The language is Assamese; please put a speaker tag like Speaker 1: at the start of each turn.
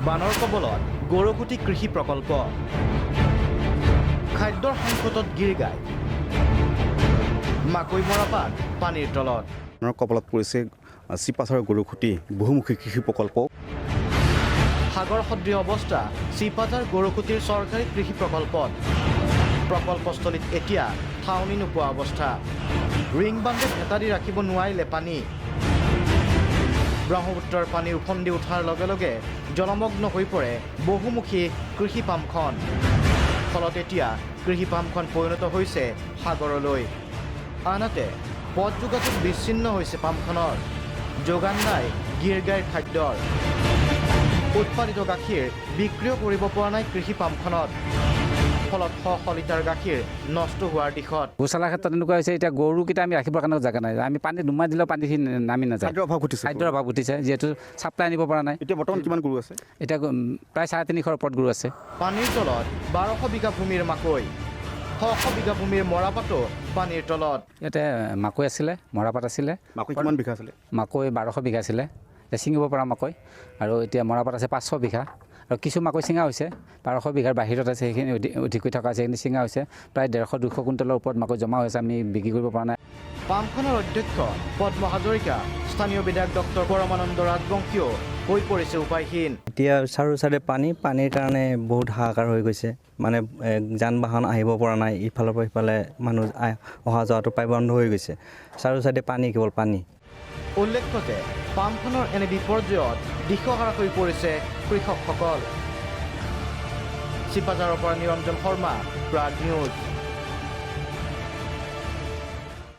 Speaker 1: বানৰ কবলত গৰুকুটি কৃষি প্ৰকল্প খাদ্যৰ সংকটত গিৰ গায় মাকৈ মৰাপাট পানীৰ তলত
Speaker 2: বানৰ কবলত পৰিছে চিপাচাৰ গৰুকুটি বহুমুখী কৃষি প্ৰকল্প
Speaker 1: সাগৰ সদৃশ অৱস্থা চিপাচাৰ গৰুকুটিৰ চৰকাৰী কৃষি প্ৰকল্পত প্ৰকল্পস্থলীত এতিয়া ঠাউনি নোপোৱা অৱস্থা ৰিং বান্ধে ভেটা দি ৰাখিব নোৱাৰিলে পানী ব্ৰহ্মপুত্ৰৰ পানী উফন্দি উঠাৰ লগে লগে জলমগ্ন হৈ পৰে বহুমুখী কৃষি পামখন ফলত এতিয়া কৃষি পামখন পৰিণত হৈছে সাগৰলৈ আনহাতে পথ যোগাযোগ বিচ্ছিন্ন হৈছে পামখনৰ যোগান নাই গিৰ গাইৰ খাদ্যৰ উৎপাদিত গাখীৰ বিক্ৰীও কৰিব পৰা নাই কৃষি পামখনত ফলত শ লিটাৰ গাখীৰ নষ্ট হোৱাৰ দিশত
Speaker 3: গোচালাৰ ক্ষেত্ৰত এনেকুৱা হৈছে এতিয়া গৰুকেইটা আমি ৰাখিবৰ কাৰণে জেগা নাই আমি পানী নুমাই দিলেও পানীখিনি নামি নাযায় খাদ্যৰ অভাৱ ঘটিছে যিহেতু ছাপ্লাই আনিব পৰা নাই
Speaker 2: এতিয়া বৰ্তমান কিমান গৰু আছে
Speaker 3: এতিয়া প্ৰায় 350ৰ ওপৰত গৰু আছে
Speaker 1: পানীৰ তলত 1200 বিঘা ভূমিৰ মাকৈ 600 বিঘা ভূমিৰ মৰাপাতো পানীৰ তলত
Speaker 3: ইয়াতে মাকৈ আছিলে মৰাপাট আছিলে
Speaker 2: মাকৈ কিমান বিঘা আছিলে
Speaker 3: মাকৈ 1200 বিঘা আছিলে এতিয়া ছিঙিব পৰা মাকৈ আৰু এতিয়া মৰাপাট আছে 500 বিঘা আৰু কিছু মাকৈ চিঙা হৈছে 1200 বিঘাৰ বাহিৰত আছে সেইখিনি অধিক হৈ থকা আছে সেইখিনি চিঙা হৈছে প্ৰায় 150-200 কুইণ্টেলৰ ওপৰত মাকৈ জমা হৈছে আমি বিক্ৰী কৰিব পৰা নাই
Speaker 1: পামখনৰ অধ্যক্ষ পদ্ম হাজৰিকা স্থানীয় বিধায়ক ডক্টৰ পৰমানন্দ ৰাজবংশীও হৈ পৰিছে উপায়হীন
Speaker 4: এতিয়া চাৰিওচাইডে পানীৰ কাৰণে বহুত হাহাকাৰ হৈ গৈছে মানে যান বাহন আহিব পৰা নাই ইফালৰ পৰা সিফালে মানুহ অহা যোৱাটো প্ৰায় বন্ধ হৈ গৈছে চাৰিওচাইডে পানী কেৱল পানী
Speaker 1: উল্লেখ্য যে পামখনৰ এনে বিপৰ্যয়ত দিশহাৰা হৈ পৰিছে কৃষকসকল চিপাঝাৰৰ পৰা নিৰঞ্জন শৰ্মা প্ৰাগ নিউজ